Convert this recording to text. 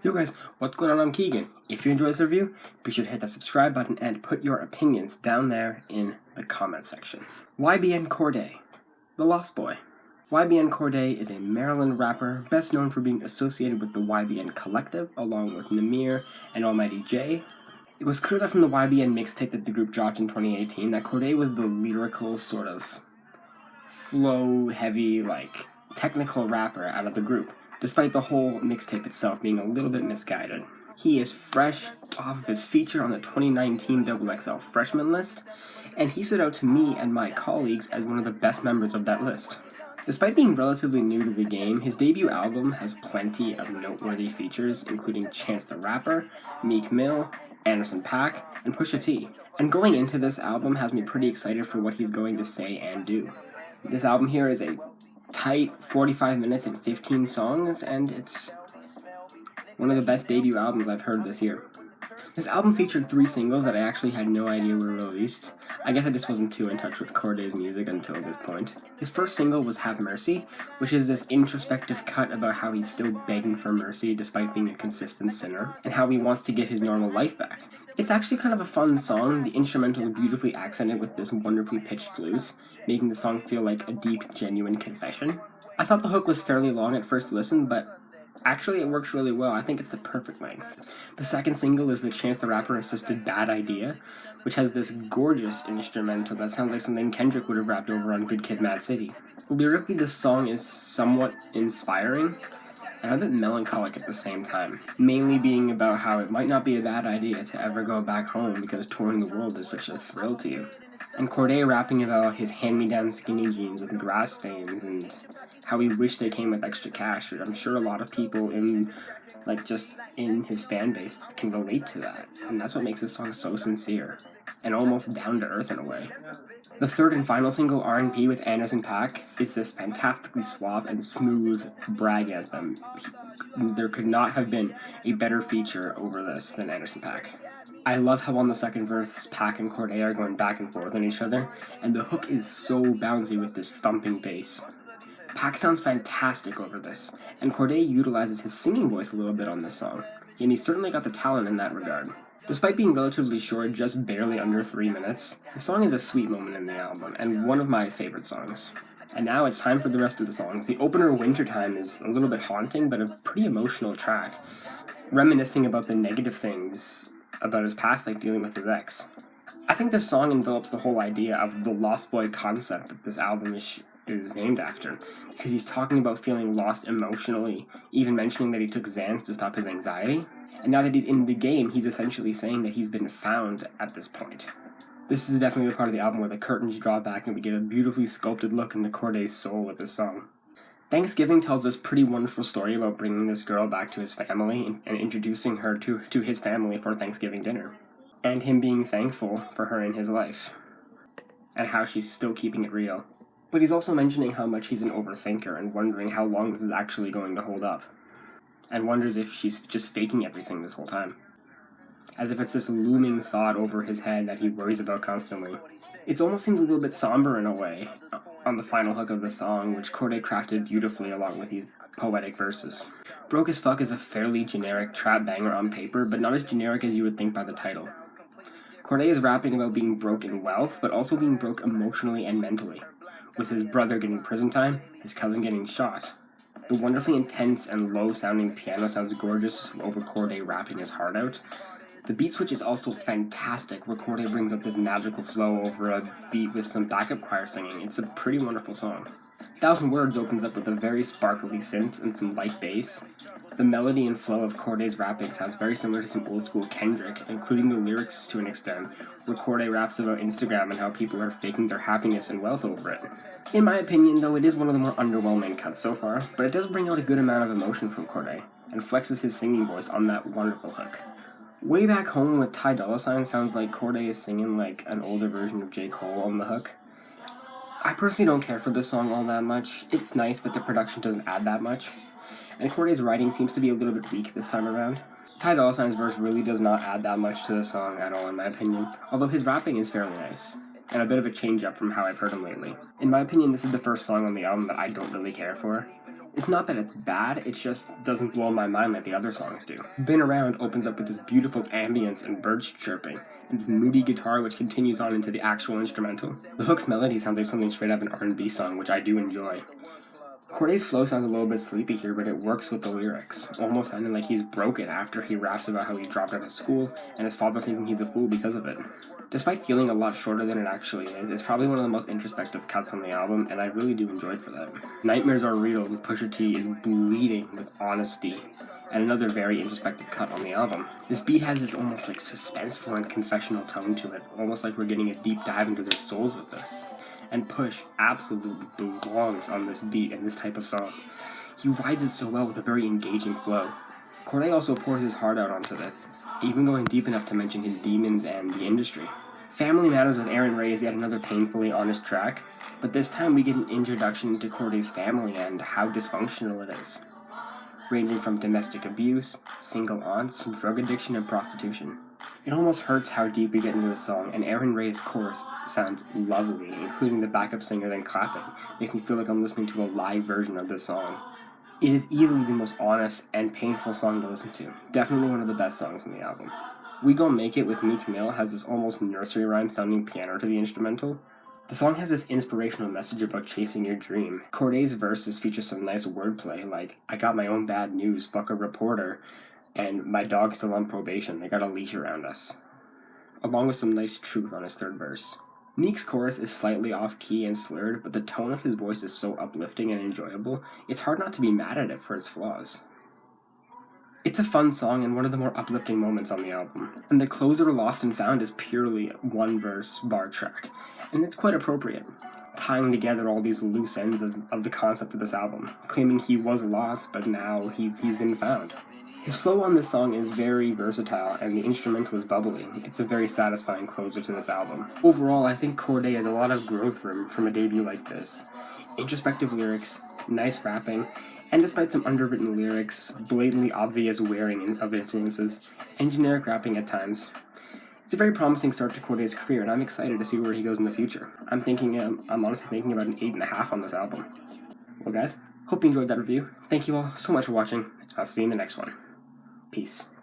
Yo guys, what's going on? I'm Keegan. If you enjoyed this review, be sure to hit that subscribe button and put your opinions down there in the comment section. YBN Cordae, the Lost Boy. YBN Cordae is a Maryland rapper best known for being associated with the YBN Collective along with Namir and Almighty J. It was clear that from the YBN mixtape that the group dropped in 2018 that Corday was the lyrical sort of flow-heavy, technical rapper out of the group, despite the whole mixtape itself being a little bit misguided. He is fresh off of his feature on the 2019 XXL freshman list, and he stood out to me and my colleagues as one of the best members of that list. Despite being relatively new to the game, his debut album has plenty of noteworthy features, including Chance the Rapper, Meek Mill, Anderson .Paak, and Pusha T. And going into this album has me pretty excited for what he's going to say and do. This album here is a tight 45 minutes and 15 songs, and it's one of the best debut albums I've heard this year. This album featured 3 singles that I actually had no idea were released. I guess I just wasn't too in touch with Corday's music until this point. His first single was Have Mercy, which is this introspective cut about how he's still begging for mercy despite being a consistent sinner, and how he wants to get his normal life back. It's actually kind of a fun song. The instrumental is beautifully accented with this wonderfully pitched flute, making the song feel like a deep, genuine confession. I thought the hook was fairly long at first listen, but actually, it works really well. I think it's the perfect length. The second single is the Chance the Rapper assisted Bad Idea, which has this gorgeous instrumental that sounds like something Kendrick would have rapped over on Good Kid, Mad City. Lyrically, this song is somewhat inspiring and a bit melancholic at the same time, mainly being about how it might not be a bad idea to ever go back home because touring the world is such a thrill to you. And Corday rapping about his hand-me-down skinny jeans with grass stains and how he wished they came with extra cash. I'm sure a lot of people in his fan base can relate to that, and that's what makes this song so sincere and almost down to earth in a way. The third and final single, R&B with Anderson .Paak, is this fantastically suave and smooth brag anthem. There could not have been a better feature over this than Anderson .Paak. I love how on the second verse, Paak and Corday are going back and forth on each other, and the hook is so bouncy with this thumping bass. Paak sounds fantastic over this, and Corday utilizes his singing voice a little bit on this song, and he's certainly got the talent in that regard. Despite being relatively short, just barely under 3 minutes, the song is a sweet moment in the album, and one of my favorite songs. And now it's time for the rest of the songs. The opener, Wintertime, is a little bit haunting, but a pretty emotional track, reminiscing about the negative things about his past, like dealing with his ex. I think this song envelops the whole idea of the Lost Boy concept that this album is named after, because he's talking about feeling lost emotionally, even mentioning that he took Xans to stop his anxiety. And now that he's in the game, he's essentially saying that he's been found at this point. This is definitely the part of the album where the curtains draw back and we get a beautifully sculpted look into Corday's soul with this song. Thanksgiving tells this pretty wonderful story about bringing this girl back to his family and introducing her to his family for Thanksgiving dinner, and him being thankful for her in his life, and how she's still keeping it real. But he's also mentioning how much he's an overthinker and wondering how long this is actually going to hold up, and wonders if she's just faking everything this whole time, as if it's this looming thought over his head that he worries about constantly. It almost seems a little bit somber in a way on the final hook of the song, which Corday crafted beautifully along with these poetic verses. Broke as Fuck is a fairly generic trap banger on paper, but not as generic as you would think by the title. Corday is rapping about being broke in wealth, but also being broke emotionally and mentally, with his brother getting prison time, his cousin getting shot. The wonderfully intense and low-sounding piano sounds gorgeous over Corday rapping his heart out. The beat switch is also fantastic, where Corday brings up this magical flow over a beat with some backup choir singing. It's a pretty wonderful song. 1,000 Words opens up with a very sparkly synth and some light bass. The melody and flow of Corday's rapping sounds very similar to some old-school Kendrick, including the lyrics to an extent, where Corday raps about Instagram and how people are faking their happiness and wealth over it. In my opinion, though, it is one of the more underwhelming cuts so far, but it does bring out a good amount of emotion from Corday, and flexes his singing voice on that wonderful hook. Way Back Home with Ty Dolla $ign sounds like Corday is singing like an older version of J. Cole on the hook. I personally don't care for this song all that much. It's nice, but the production doesn't add that much. and Corday's writing seems to be a little bit weak this time around. Ty Dolla $ign's verse really does not add that much to the song at all in my opinion, although his rapping is fairly nice, and a bit of a change up from how I've heard him lately. In my opinion, this is the first song on the album that I don't really care for. It's not that it's bad, it just doesn't blow my mind like the other songs do. Been Around opens up with this beautiful ambience and birds chirping, and this moody guitar which continues on into the actual instrumental. The hook's melody sounds like something straight out of an R&B song, which I do enjoy. Corday's flow sounds a little bit sleepy here, but it works with the lyrics, almost sounding like he's broken after he raps about how he dropped out of school and his father thinking he's a fool because of it. Despite feeling a lot shorter than it actually is, it's probably one of the most introspective cuts on the album, and I really do enjoy it for that. Nightmares Are Real with Pusha T is bleeding with honesty, and another very introspective cut on the album. This beat has this almost like suspenseful and confessional tone to it, almost like we're getting a deep dive into their souls with this. And Push absolutely belongs on this beat and this type of song. He rides it so well with a very engaging flow. Corday also pours his heart out onto this, even going deep enough to mention his demons and the industry. Family Matters with Aaron Ray is yet another painfully honest track, but this time we get an introduction to Corday's family and how dysfunctional it is, ranging from domestic abuse, single aunts, drug addiction, and prostitution. It almost hurts how deep we get into the song, and Aaron Ray's chorus sounds lovely, including the backup singer then clapping. Makes me feel like I'm listening to a live version of this song. It is easily the most honest and painful song to listen to. Definitely one of the best songs on the album. We Gon' Make It with Meek Mill has this almost nursery rhyme sounding piano to the instrumental. The song has this inspirational message about chasing your dream. Corday's verses feature some nice wordplay like, I got my own bad news, fuck a reporter, and my dog's still on probation, they got a leash around us, along with some nice truth on his third verse. Meek's chorus is slightly off-key and slurred, but the tone of his voice is so uplifting and enjoyable, it's hard not to be mad at it for its flaws. It's a fun song and one of the more uplifting moments on the album, and the closer Lost and Found is purely one verse bar track, and it's quite appropriate, tying together all these loose ends of the concept of this album, claiming he was lost, but now he's been found. His flow on this song is very versatile, and the instrumental is bubbly. It's a very satisfying closer to this album. Overall, I think Corday has a lot of growth room from a debut like this. Introspective lyrics, nice rapping, and despite some underwritten lyrics, blatantly obvious wearing of influences, and generic rapping at times. It's a very promising start to Corday's career, and I'm excited to see where he goes in the future. I'm honestly thinking about an 8.5 on this album. Well guys, hope you enjoyed that review. Thank you all so much for watching. I'll see you in the next one. Peace.